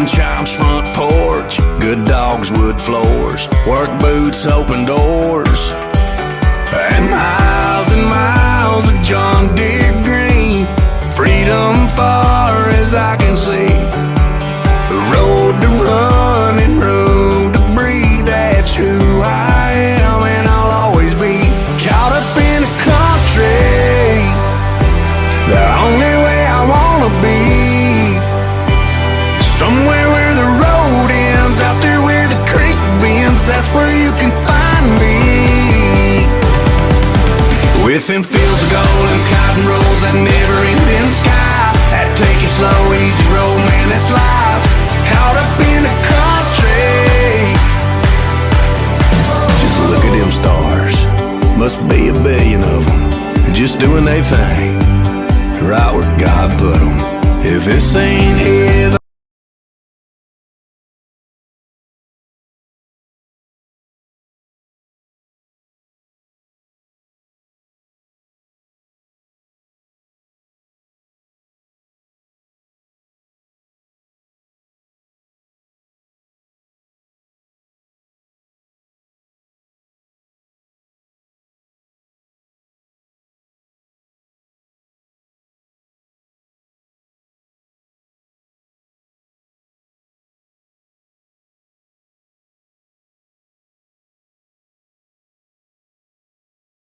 wind chimes front porch, good dogs, wood floors, work boots, open doors, and miles of John Deere green. Freedom far as I can see. The road to run and room to breathe. That's who I am and I'll always be. Caught up in a country the only way I wanna be. Somewhere where the road ends, out there where the creek bends. That's where you can find me. With them fields of gold and cotton rolls, that never-ending sky, that take it slow, easy road, man, that's life. Caught up in the country. Just look at them stars, must be a billion of them, just doing their thing, right where God put them. If this ain't here